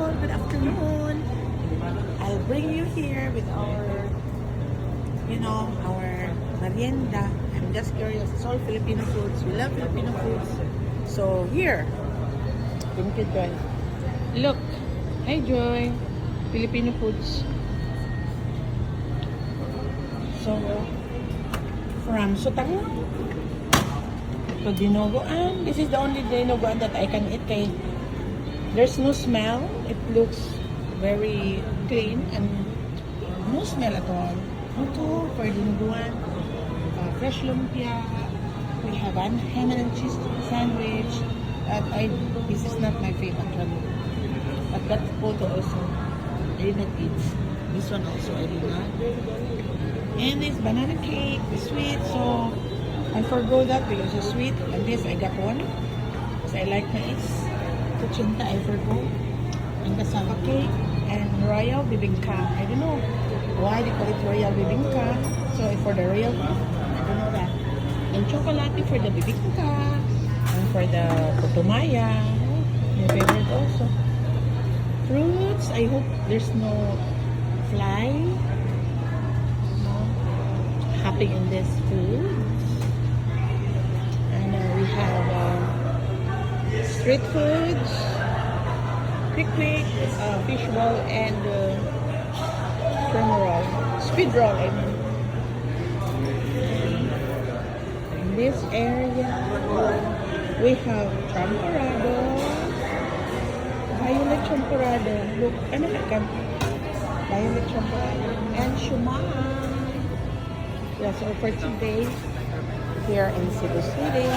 people. Good afternoon. I'll bring you here with our, our merienda. I'm just curious. It's all Filipino foods. We love Filipino foods. So here, thank you, Joy. Look. Hi, Joy. Filipino foods. So, from Sutangon to Dinogoan. This is the only Dinogoan that I can eat. There's no smell. It looks very clean and no smell at all. Ito for Dinogoan. Fresh lumpia. We have a ham and cheese sandwich. This is not my favorite one. But that photo also, I did not eat. This one also I did not. And this banana cake, the sweet. So I forgot that because it's sweet. And this I got one. Because I like mais. Kuchinta I forgot. And kasama cake. And royal bibingka. I don't know why they call it royal bibingka. So for the royal, I don't know that. And chocolate for the bibingka. And for the putumaya. My favorite also. Fruits. I hope there's no fly. Hopping in this food. And we have street foods, quick, fish roll, and shrimp roll, squid roll, I mean. In this area, we have champorado, violet champorado. Look, ano ka? Violet champorado and shumai. Yeah, so for today, here in Cebu City.